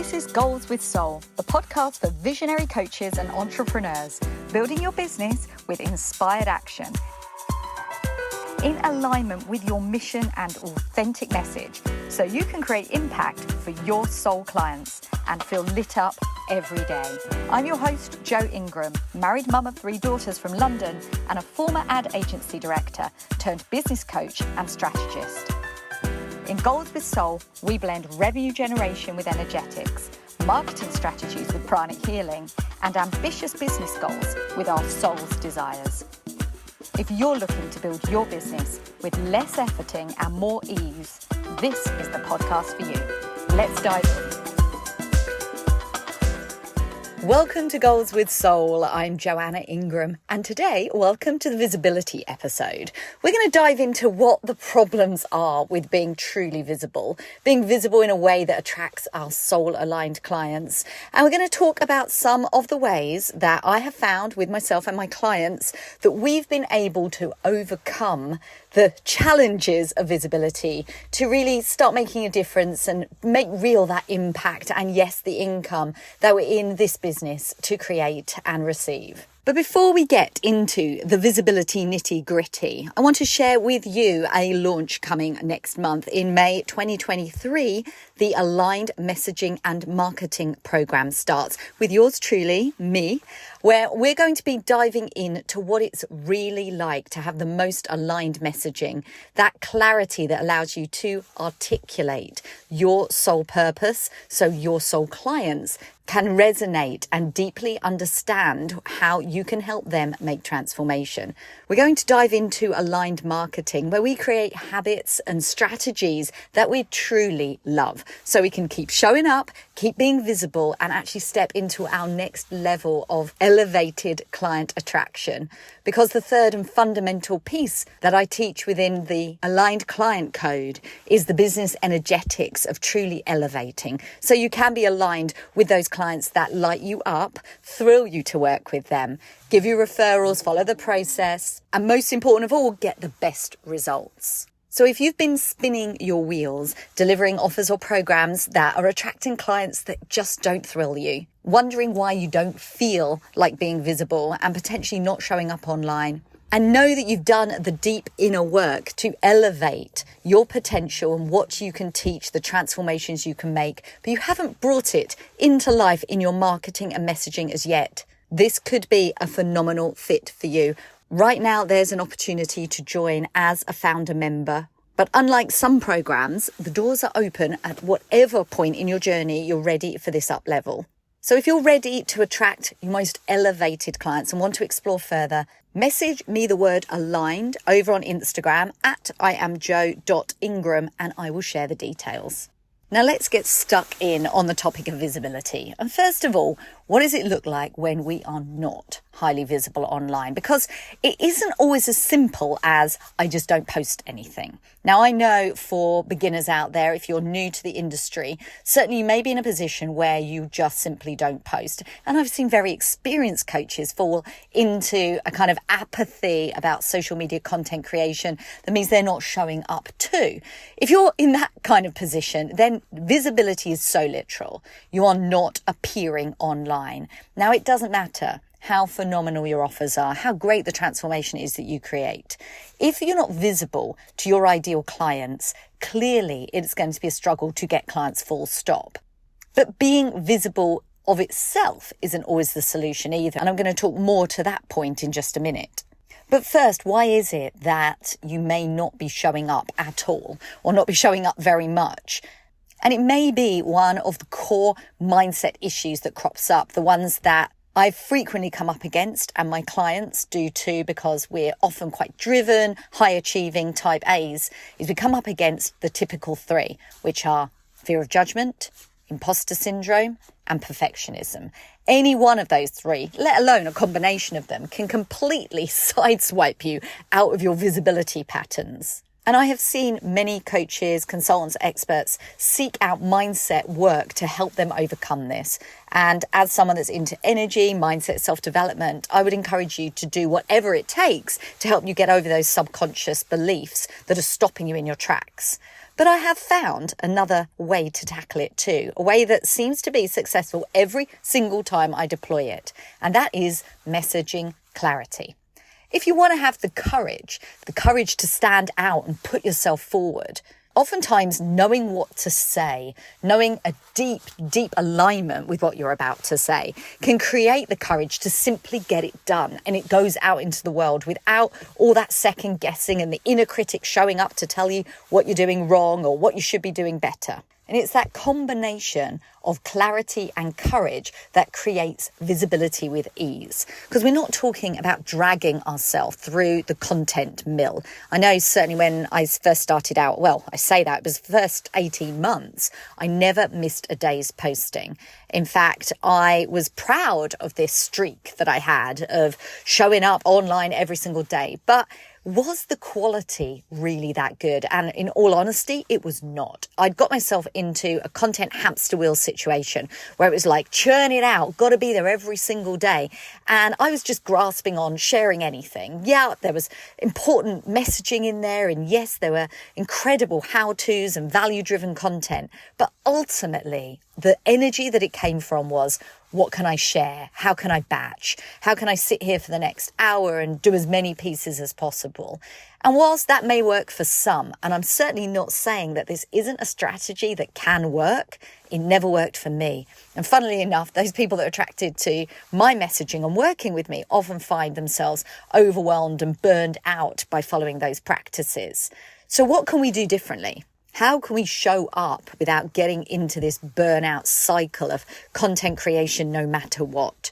This is Goals with Soul, the podcast for visionary coaches and entrepreneurs, building your business with inspired action. In alignment with your mission and authentic message, so you can create impact for your soul clients and feel lit up every day. I'm your host, Jo Ingram, married mum of 3 daughters from London and a former ad agency director turned business coach and strategist. In Goals with Soul, we blend revenue generation with energetics, marketing strategies with pranic healing, and ambitious business goals with our soul's desires. If you're looking to build your business with less efforting and more ease, this is the podcast for you. Let's dive in. Welcome to Goals with Soul. I'm Joanna Ingram, and today, welcome to the visibility episode. We're going to dive into what the problems are with being truly visible, being visible in a way that attracts our soul-aligned clients. And we're going to talk about some of the ways that I have found with myself and my clients that we've been able to overcome the challenges of visibility to really start making a difference and make real that impact and, yes, the income that we're in this business to create and receive. But before we get into the visibility nitty-gritty, I want to share with you a launch coming next month in May 2023. The Aligned Messaging and Marketing Program starts with yours truly, me, where we're going to be diving into what it's really like to have the most aligned messaging, that clarity that allows you to articulate your soul purpose so your soul clients can resonate and deeply understand how you can help them make transformation. We're going to dive into aligned marketing, where we create habits and strategies that we truly love, so we can keep showing up, keep being visible, and actually step into our next level of elevated client attraction. Because the third and fundamental piece that I teach within the Aligned Client Code is the business energetics of truly elevating. So you can be aligned with those clients that light you up, thrill you to work with them, give you referrals, follow the process, and most important of all, get the best results. So if you've been spinning your wheels, delivering offers or programs that are attracting clients that just don't thrill you, wondering why you don't feel like being visible and potentially not showing up online, and know that you've done the deep inner work to elevate your potential and what you can teach, the transformations you can make, but you haven't brought it into life in your marketing and messaging as yet, this could be a phenomenal fit for you. Right now, there's an opportunity to join as a founder member. But unlike some programs, the doors are open at whatever point in your journey you're ready for this up level. So if you're ready to attract your most elevated clients and want to explore further, message me the word aligned over on Instagram at iamjo.ingram and I will share the details. Now let's get stuck in on the topic of visibility. And first of all, what does it look like when we are not highly visible online? Because it isn't always as simple as I just don't post anything. Now, I know for beginners out there, if you're new to the industry, certainly you may be in a position where you just simply don't post. And I've seen very experienced coaches fall into a kind of apathy about social media content creation. That means they're not showing up too. If you're in that kind of position, then visibility is so literal. You are not appearing online. Now, it doesn't matter how phenomenal your offers are, how great the transformation is that you create. If you're not visible to your ideal clients, clearly it's going to be a struggle to get clients full stop. But being visible of itself isn't always the solution either. And I'm going to talk more to that point in just a minute. But first, why is it that you may not be showing up at all or not be showing up very much? And it may be one of the core mindset issues that crops up, the ones that I've frequently come up against and my clients do too, because we're often quite driven, high achieving type A's, is we come up against the typical 3, which are fear of judgment, imposter syndrome, and perfectionism. Any one of those 3, let alone a combination of them, can completely sideswipe you out of your visibility patterns. And I have seen many coaches, consultants, experts seek out mindset work to help them overcome this. And as someone that's into energy, mindset, self-development, I would encourage you to do whatever it takes to help you get over those subconscious beliefs that are stopping you in your tracks. But I have found another way to tackle it too, a way that seems to be successful every single time I deploy it. And that is messaging clarity. If you want to have the courage to stand out and put yourself forward, oftentimes knowing what to say, knowing a deep, deep alignment with what you're about to say can create the courage to simply get it done. And it goes out into the world without all that second guessing and the inner critic showing up to tell you what you're doing wrong or what you should be doing better. And it's that combination of clarity and courage that creates visibility with ease. Because we're not talking about dragging ourselves through the content mill. I know certainly when I first started out, I say that it was the first 18 months, I never missed a day's posting. In fact, I was proud of this streak that I had of showing up online every single day. But was the quality really that good? And in all honesty, it was not. I'd got myself into a content hamster wheel situation where it was like churn it out, got to be there every single day. And I was just grasping on sharing anything. Yeah, there was important messaging in there. And yes, there were incredible how-tos and value-driven content. But ultimately, the energy that it came from was, what can I share? How can I batch? How can I sit here for the next hour and do as many pieces as possible? And whilst that may work for some, and I'm certainly not saying that this isn't a strategy that can work, it never worked for me. And funnily enough, those people that are attracted to my messaging and working with me often find themselves overwhelmed and burned out by following those practices. So what can we do differently? How can we show up without getting into this burnout cycle of content creation no matter what?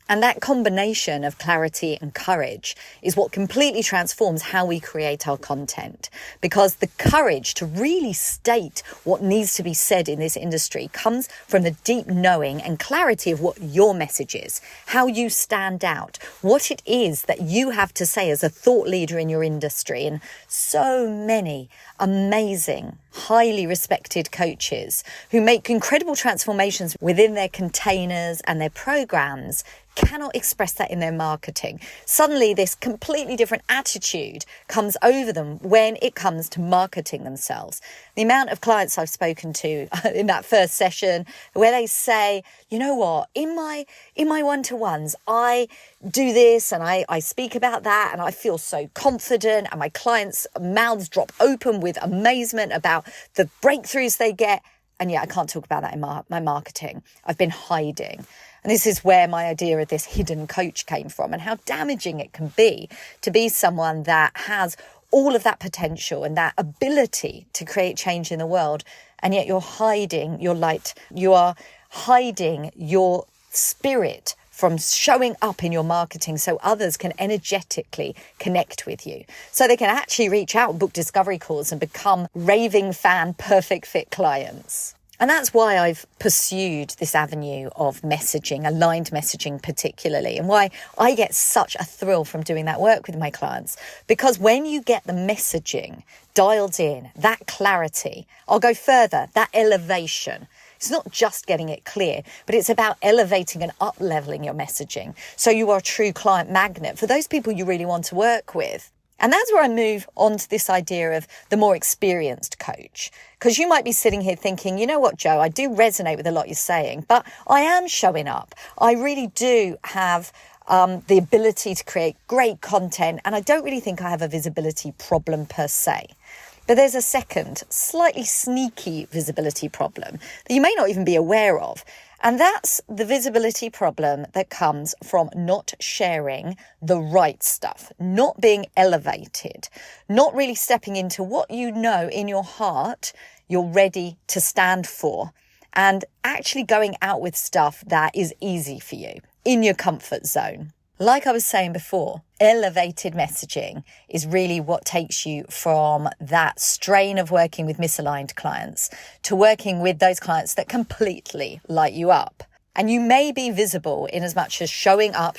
And that combination of clarity and courage is what completely transforms how we create our content. Because the courage to really state what needs to be said in this industry comes from the deep knowing and clarity of what your message is, how you stand out, what it is that you have to say as a thought leader in your industry. And so many amazing, highly respected coaches who make incredible transformations within their containers and their programs cannot express that in their marketing. Suddenly, this completely different attitude comes over them when it comes to marketing themselves. The amount of clients I've spoken to in that first session where they say, you know what, in my one-to-ones, I do this and I speak about that and I feel so confident and my clients' mouths drop open with amazement about the breakthroughs they get. And yet I can't talk about that in my marketing. I've been hiding. And this is where my idea of this hidden coach came from and how damaging it can be to be someone that has all of that potential and that ability to create change in the world. And yet you're hiding your light. You are hiding your spirit from showing up in your marketing so others can energetically connect with you. So they can actually reach out, book discovery calls and become raving fan, perfect fit clients. And that's why I've pursued this avenue of messaging, aligned messaging particularly, and why I get such a thrill from doing that work with my clients. Because when you get the messaging dialed in, that clarity, I'll go further, that elevation. It's not just getting it clear, but it's about elevating and up-leveling your messaging. So you are a true client magnet for those people you really want to work with. And that's where I move on to this idea of the more experienced coach. Because you might be sitting here thinking, you know what, Joe, I do resonate with a lot you're saying, but I am showing up. I really do have the ability to create great content, and I don't really think I have a visibility problem per se. But there's a second, slightly sneaky visibility problem that you may not even be aware of. And that's the visibility problem that comes from not sharing the right stuff, not being elevated, not really stepping into what you know in your heart you're ready to stand for, and actually going out with stuff that is easy for you, in your comfort zone. Like I was saying before, elevated messaging is really what takes you from that strain of working with misaligned clients to working with those clients that completely light you up. And you may be visible in as much as showing up.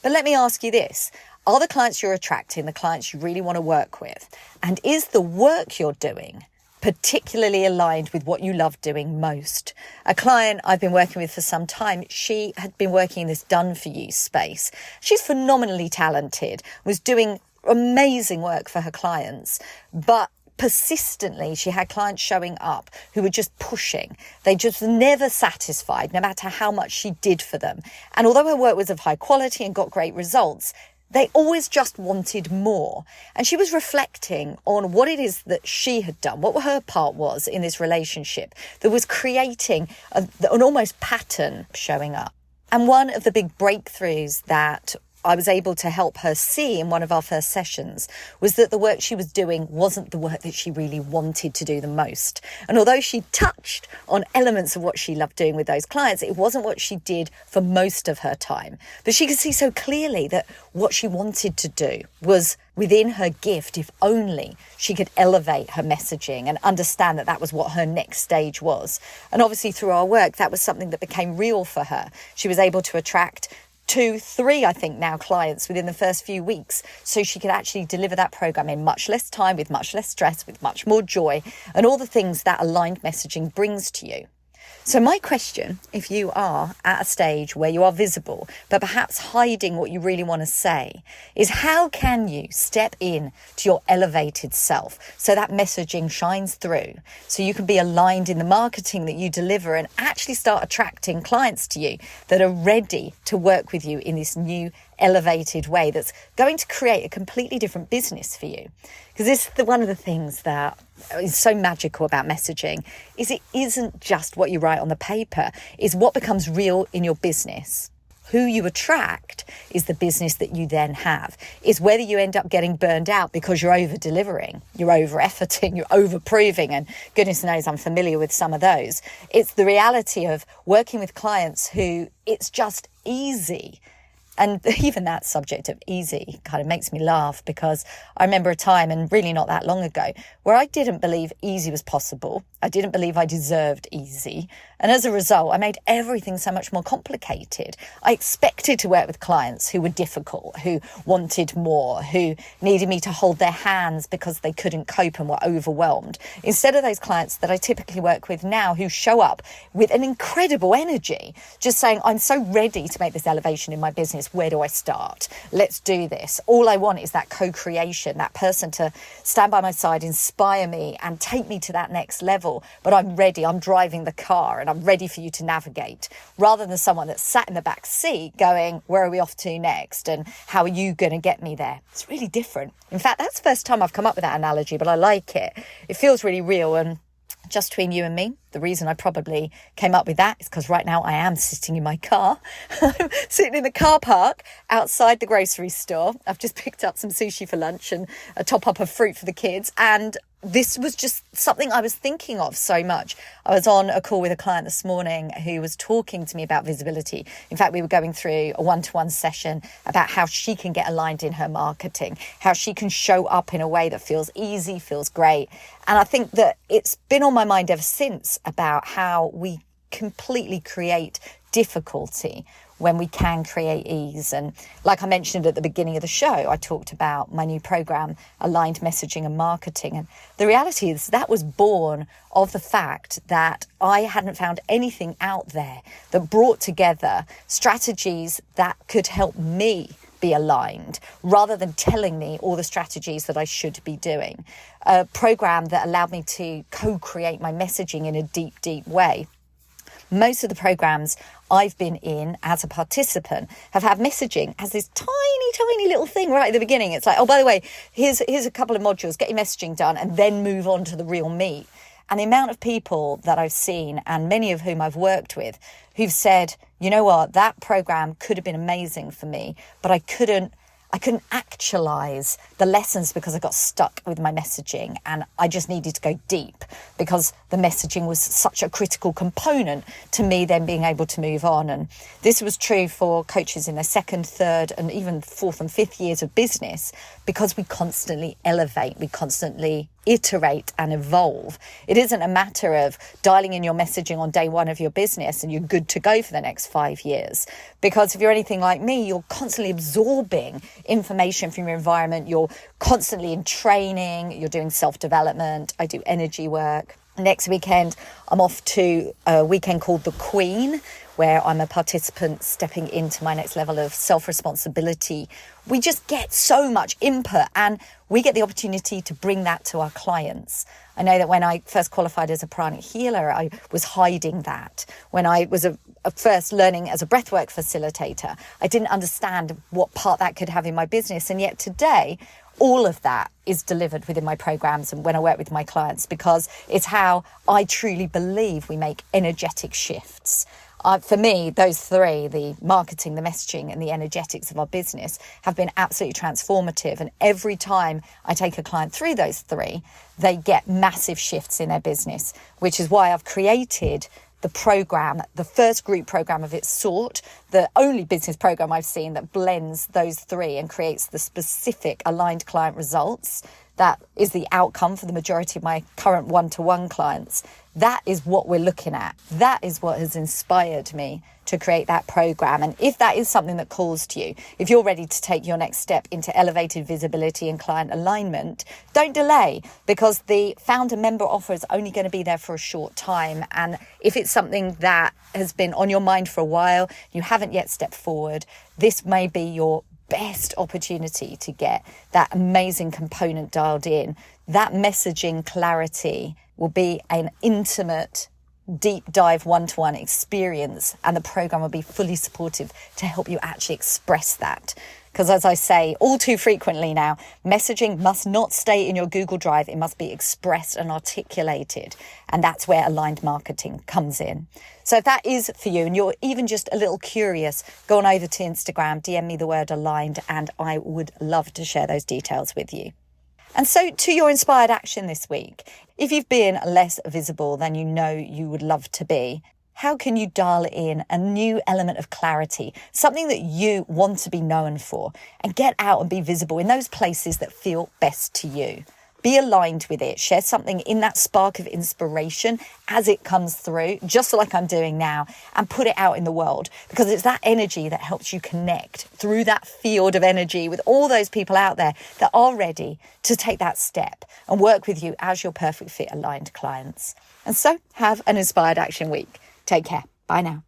But let me ask you this. Are the clients you're attracting the clients you really want to work with? And is the work you're doing particularly aligned with what you love doing most? A client I've been working with for some time, she had been working in this done for you space. She's phenomenally talented, was doing amazing work for her clients, but persistently she had clients showing up who were just pushing. They just never satisfied, no matter how much she did for them. And although her work was of high quality and got great results, they always just wanted more. And she was reflecting on what it is that she had done, what her part was in this relationship that was creating an almost pattern showing up. And one of the big breakthroughs that I was able to help her see in one of our first sessions was that the work she was doing wasn't the work that she really wanted to do the most. And although she touched on elements of what she loved doing with those clients, it wasn't what she did for most of her time. But she could see so clearly that what she wanted to do was within her gift, if only she could elevate her messaging and understand that that was what her next stage was. And obviously through our work, that was something that became real for her. She was able to attract 2, 3, I think now, clients within the first few weeks, so she could actually deliver that program in much less time, with much less stress, with much more joy, and all the things that aligned messaging brings to you. So my question, if you are at a stage where you are visible, but perhaps hiding what you really want to say, is how can you step in to your elevated self so that messaging shines through, so you can be aligned in the marketing that you deliver and actually start attracting clients to you that are ready to work with you in this new elevated way that's going to create a completely different business for you. Because this is one of the things that is so magical about messaging, is it isn't just what you write on the paper, is what becomes real in your business. Who you attract is the business that you then have. Is whether you end up getting burned out because you're over delivering, you're over efforting, you're over proving, and goodness knows I'm familiar with some of those. It's the reality of working with clients who it's just easy. And even that subject of easy kind of makes me laugh, because I remember a time, and really not that long ago, where I didn't believe easy was possible. I didn't believe I deserved easy. And as a result, I made everything so much more complicated. I expected to work with clients who were difficult, who wanted more, who needed me to hold their hands because they couldn't cope and were overwhelmed. Instead of those clients that I typically work with now who show up with an incredible energy, just saying, I'm so ready to make this elevation in my business. Where do I start? Let's do this. All I want is that co-creation, that person to stand by my side, inspire me and take me to that next level. But I'm ready. I'm driving the car and I'm ready for you to navigate, rather than someone that's sat in the back seat going, where are we off to next? And how are you going to get me there? It's really different. In fact, that's the first time I've come up with that analogy, but I like it. It feels really real. And just between you and me, the reason I probably came up with that is because right now I am sitting in my car. I'm sitting in the car park outside the grocery store. I've just picked up some sushi for lunch and a top up of fruit for the kids. And this was just something I was thinking of so much. I was on a call with a client this morning who was talking to me about visibility. In fact, we were going through a one-to-one session about how she can get aligned in her marketing, how she can show up in a way that feels easy, feels great. And I think that it's been on my mind ever since about how we completely create difficulty when we can create ease. And like I mentioned at the beginning of the show, I talked about my new program, Aligned Messaging and Marketing. And the reality is that was born of the fact that I hadn't found anything out there that brought together strategies that could help me be aligned, rather than telling me all the strategies that I should be doing. A program that allowed me to co-create my messaging in a deep, deep way. Most of the programs I've been in as a participant have had messaging as this tiny, tiny little thing right at the beginning. It's like, oh, by the way, here's a couple of modules, get your messaging done, and then move on to the real meat. And the amount of people that I've seen, and many of whom I've worked with, who've said, you know what, that program could have been amazing for me, but I couldn't actualize the lessons because I got stuck with my messaging, and I just needed to go deep because the messaging was such a critical component to me then being able to move on. And this was true for coaches in their second, third, and even fourth and fifth years of business, because we constantly elevate, we constantly iterate and evolve. It isn't a matter of dialing in your messaging on day one of your business and you're good to go for the next 5 years. Because if you're anything like me, you're constantly absorbing information from your environment. You're constantly in training. You're doing self-development. I do energy work. Next weekend, I'm off to a weekend called The Queen, where I'm a participant stepping into my next level of self-responsibility. We just get so much input and we get the opportunity to bring that to our clients. I know that when I first qualified as a pranic healer, I was hiding that. When I was first learning as a breathwork facilitator, I didn't understand what part that could have in my business. And yet today, all of that is delivered within my programs and when I work with my clients, because it's how I truly believe we make energetic shifts. For me, those three, the marketing, the messaging and the energetics of our business, have been absolutely transformative. And every time I take a client through those three, they get massive shifts in their business, which is why I've created the program, the first group program of its sort, the only business program I've seen that blends those three and creates the specific aligned client results. That is the outcome for the majority of my current one-to-one clients. That is what we're looking at. That is what has inspired me to create that program. And if that is something that calls to you, if you're ready to take your next step into elevated visibility and client alignment, don't delay, because the founder member offer is only going to be there for a short time. And if it's something that has been on your mind for a while, you haven't yet stepped forward, this may be your best opportunity to get that amazing component dialed in. That messaging clarity will be an intimate, deep dive one-to-one experience, and the program will be fully supportive to help you actually express that. Because as I say all too frequently now, messaging must not stay in your Google Drive. It must be expressed and articulated. And that's where aligned marketing comes in. So if that is for you and you're even just a little curious, go on over to Instagram, DM me the word aligned, and I would love to share those details with you. And so to your inspired action this week, if you've been less visible than you know you would love to be, how can you dial in a new element of clarity, something that you want to be known for, and get out and be visible in those places that feel best to you? Be aligned with it. Share something in that spark of inspiration as it comes through, just like I'm doing now, and put it out in the world, because it's that energy that helps you connect through that field of energy with all those people out there that are ready to take that step and work with you as your perfect fit aligned clients. And so have an inspired action week. Take care. Bye now.